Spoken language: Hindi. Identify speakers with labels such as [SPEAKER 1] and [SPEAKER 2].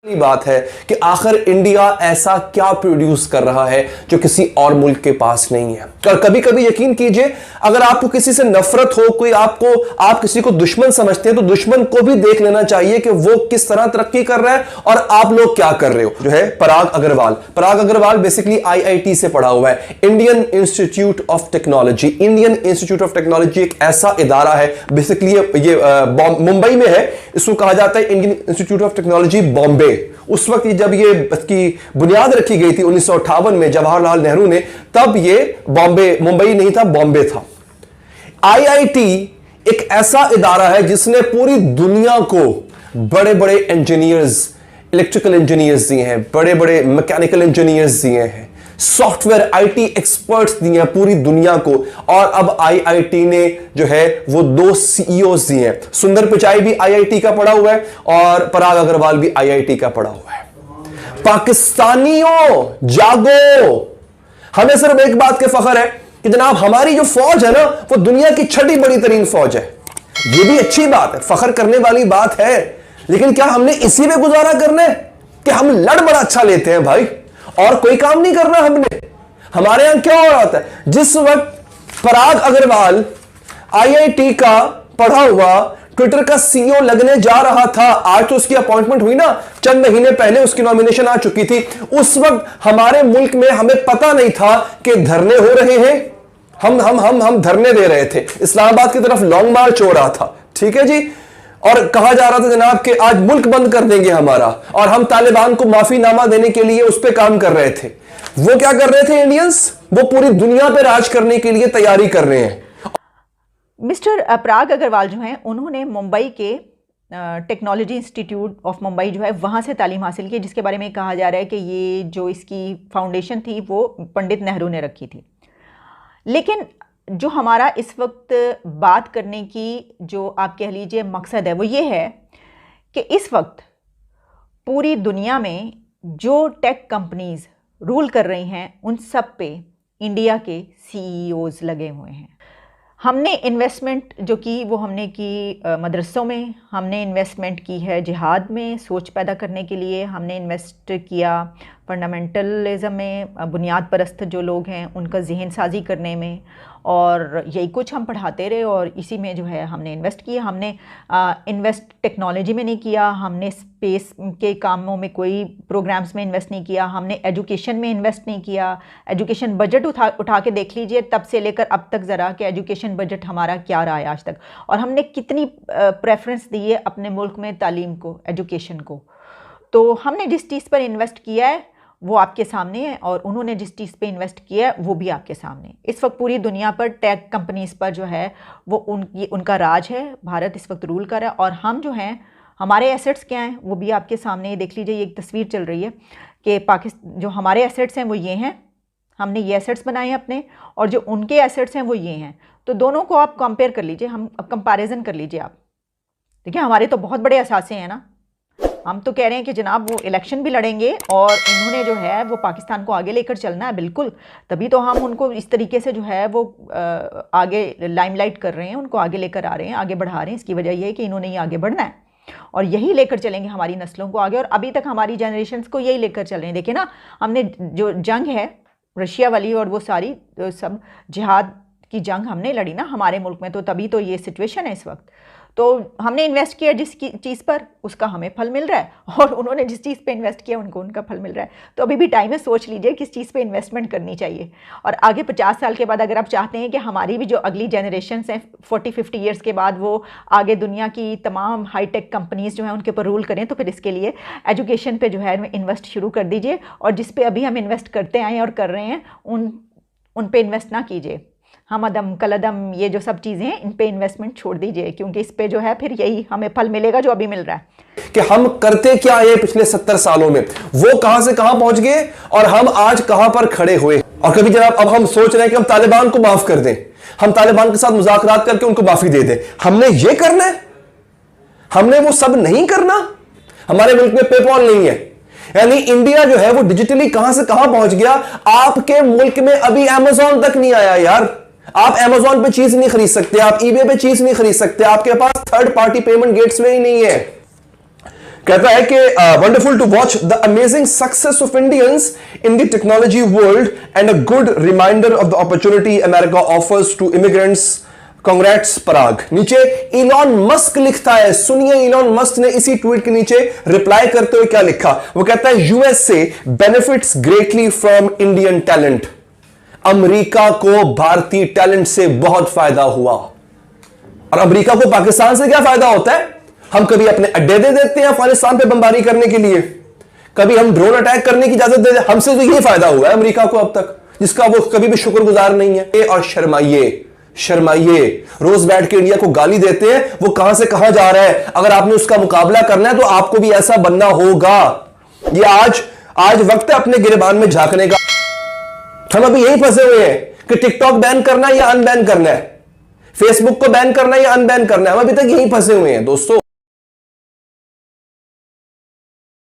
[SPEAKER 1] बात है कि आखिर इंडिया ऐसा क्या प्रोड्यूस कर रहा है जो किसी और मुल्क के पास नहीं है। और कभी कभी यकीन कीजिए, अगर आपको किसी से नफरत हो, आप किसी को दुश्मन समझते हैं, तो दुश्मन को भी देख लेना चाहिए कि वो किस तरह तरक्की कर रहा है और आप लोग क्या कर रहे हो। जो है पराग अग्रवाल बेसिकली आईआईटी से पढ़ा हुआ है, Indian institute of technology. Indian institute of technology एक ऐसा इदारा है, बेसिकली ये मुंबई में है। इसको कहा जाता है Indian institute of technology Bombay. उस वक्त जब ये इसकी बुनियाद रखी गई थी 1958 में जवाहरलाल नेहरू ने, तब ये मुंबई नहीं था, बॉम्बे था। आईआईटी एक ऐसा इदारा है जिसने पूरी दुनिया को बड़े बड़े इंजीनियर्स, इलेक्ट्रिकल इंजीनियर्स दिए हैं, बड़े बड़े मैकेनिकल इंजीनियर्स दिए हैं, सॉफ्टवेयर आईटी एक्सपर्ट्स दिए हैं पूरी दुनिया को। और अब आईआईटी ने जो है वो 2 सीईओज दिए हैं। सुंदर पिचाई भी आईआईटी का पढ़ा हुआ है और पराग अग्रवाल भी आईआईटी का पढ़ा हुआ है। पाकिस्तानियों जागो, हमें सिर्फ एक बात के फख्र है कि जनाब हमारी जो फौज है ना, वो दुनिया की 6ठी बड़ी तरीन फौज है। ये भी अच्छी बात है, फख्र करने वाली बात है, लेकिन क्या हमने इसी में गुजारा करना है कि हम लड़ बड़ा अच्छा लेते हैं भाई, और कोई काम नहीं करना हमने। हमारे यहां क्या हो रहा था, जिस वक्त पराग अग्रवाल आईआईटी का पढ़ा हुआ ट्विटर का सीईओ लगने जा रहा था, आज तो उसकी अपॉइंटमेंट हुई ना, चंद महीने पहले उसकी नॉमिनेशन आ चुकी थी। उस वक्त हमारे मुल्क में हमें पता नहीं था कि धरने हो रहे हैं। हम धरने दे रहे थे, इस्लामाबाद की तरफ लॉन्ग मार्च हो रहा था, ठीक है जी। और कहा जा रहा था जनाब कि आज मुल्क बंद कर देंगे हमारा, और हम तालिबान को माफीनामा देने के लिए उस पर काम कर रहे थे। वो क्या कर रहे थे इंडियंस, वो पूरी दुनिया पे राज करने के लिए तैयारी कर रहे हैं।
[SPEAKER 2] मिस्टर पराग अग्रवाल जो हैं, उन्होंने मुंबई के टेक्नोलॉजी इंस्टीट्यूट ऑफ मुंबई जो है वहाँ से तालीम हासिल की, जिसके बारे में कहा जा रहा है कि ये जो इसकी फाउंडेशन थी वो पंडित नेहरू ने रखी थी। लेकिन जो हमारा इस वक्त बात करने की जो आप कह लीजिए मकसद है, वो ये है कि इस वक्त पूरी दुनिया में जो टेक कंपनीज़ रूल कर रही हैं, उन सब पे इंडिया के सीईओज़ लगे हुए हैं। हमने इन्वेस्टमेंट जो की वो हमने की मदरसों में, हमने इन्वेस्टमेंट की है जिहाद में, सोच पैदा करने के लिए हमने इन्वेस्ट किया फंडामेंटलिज्म में, बुनियाद परस्त जो लोग हैं उनका जहन साजी करने में, और यही कुछ हम पढ़ाते रहे और इसी में जो है हमने इन्वेस्ट किया। हमने इन्वेस्ट टेक्नोलॉजी में नहीं किया, हमने स्पेस के कामों में कोई प्रोग्राम्स में इन्वेस्ट नहीं किया, हमने एजुकेशन में इन्वेस्ट नहीं किया। एजुकेशन बजट उठा के देख लीजिए तब से लेकर अब तक ज़रा कि एजुकेशन बजट हमारा क्या रहा है आज तक, और हमने कितनी प्रेफरेंस दी है अपने मुल्क में तालीम को, एजुकेशन को। तो हमने जिस चीज़ पर इन्वेस्ट किया है वो आपके सामने है, और उन्होंने जिस चीज़ पे इन्वेस्ट किया है वो भी आपके सामने। इस वक्त पूरी दुनिया पर टेक कंपनीज़ पर जो है वो उनका राज है, भारत इस वक्त रूल कर रहा है। और हम जो हैं, हमारे एसेट्स क्या हैं वो भी आपके सामने देख लीजिए। ये एक तस्वीर चल रही है कि पाकिस्तान जो हमारे एसेट्स हैं वो ये हैं, हमने ये एसेट्स बनाए हैं अपने, और जो उनके एसेट्स हैं वो ये हैं। तो दोनों को आप कंपेयर कर लीजिए, हम अब कंपैरिजन कर लीजिए आप। देखिए हमारे तो बहुत बड़े असासे हैं ना, हम तो कह रहे हैं कि जनाब वो इलेक्शन भी लड़ेंगे और इन्होंने जो है वो पाकिस्तान को आगे लेकर चलना है, बिल्कुल। तभी तो हम उनको इस तरीके से जो है वो आगे लाइमलाइट कर रहे हैं, उनको आगे लेकर आ रहे हैं, आगे बढ़ा रहे हैं। इसकी वजह यह है कि इन्होंने ही आगे बढ़ना है और यही लेकर चलेंगे हमारी नस्लों को आगे, और अभी तक हमारी जनरेशन्स को यही लेकर चल रहे हैं। देखिए ना, हमने जो जंग है रशिया वाली और वो सारी सब जिहाद की जंग हमने लड़ी ना हमारे मुल्क में, तो तभी तो ये सिचुएशन है इस वक्त। तो हमने इन्वेस्ट किया जिस चीज़ पर, उसका हमें फल मिल रहा है, और उन्होंने जिस चीज़ पे इन्वेस्ट किया उनको उनका फल मिल रहा है। तो अभी भी टाइम है, सोच लीजिए किस चीज़ पे इन्वेस्टमेंट करनी चाहिए। और आगे 50 साल के बाद अगर आप चाहते हैं कि हमारी भी जो अगली जनरेशन्स हैं 40-50 ईयर्स के बाद वो आगे दुनिया की तमाम हाईटेक कंपनीज़ जो हैं उनके ऊपर रूल करें, तो फिर इसके लिए एजुकेशन पर जो है इन्वेस्ट शुरू कर दीजिए, और जिस पे अभी हम इन्वेस्ट करते आए और कर रहे हैं उन पे इन्वेस्ट ना कीजिए। हम अदम कलदम ये जो सब चीज़ें हैं इन पे इन्वेस्टमेंट छोड़ दीजिए, क्योंकि इस पे जो है फिर यही हमें फल मिलेगा जो अभी मिल रहा है।
[SPEAKER 1] कि हम करते क्या है पिछले 70 सालों में, वो कहां से कहां पहुंच गए और हम आज कहां पर खड़े हुए। और कभी जनाब अब हम सोच रहे हैं कि हम तालिबान को माफ कर दें, हम तालिबान के साथ मुज़ाकरात करके उनको माफी दे दें। हमने ये करना है, हमने वो सब नहीं करना। हमारे मुल्क में पेपॉल नहीं है, यानी इंडिया जो है वो डिजिटली कहां से कहां पहुंच गया। आपके मुल्क में अभी अमेजॉन तक नहीं आया यार। आप अमेजॉन पे चीज नहीं खरीद सकते, आप ईबे पे चीज नहीं खरीद सकते, आपके पास थर्ड पार्टी पेमेंट गेट्स में ही नहीं है। कहता है कि wonderful to watch the amazing success of Indians in the technology world and a good reminder of the opportunity America offers to immigrants. Congrats Parag. नीचे इलॉन मस्क लिखता है, सुनिए इलॉन मस्क ने इसी ट्वीट के नीचे रिप्लाई करते हुए क्या लिखा। वो कहता है USA benefits greatly from Indian talent. America को भारतीय टैलेंट से बहुत फायदा हुआ। और अमेरिका को पाकिस्तान से क्या फायदा होता है? हम कभी अपने अड्डे दे देते हैं अफगानिस्तान पे बमबारी करने के लिए, कभी हम ड्रोन अटैक करने की इजाजत दे देते। हमसे तो यही फायदा हुआ है अमेरिका को अब तक, जिसका वो कभी भी शुक्रगुजार नहीं है। और शर्माइए, रोज बैठ के इंडिया को गाली देते हैं, वो कहां से कहां जा रहा है। अगर आपने उसका मुकाबला करना है तो आपको भी ऐसा बनना होगा। ये आज वक्त है अपने गिरबान में झांकने का। हम अभी यही फंसे हुए हैं कि टिकटॉक बैन करना है या अनबैन करना है, फेसबुक को बैन करना है या अनबैन करना है। हम अभी तक यही फंसे हुए हैं दोस्तों।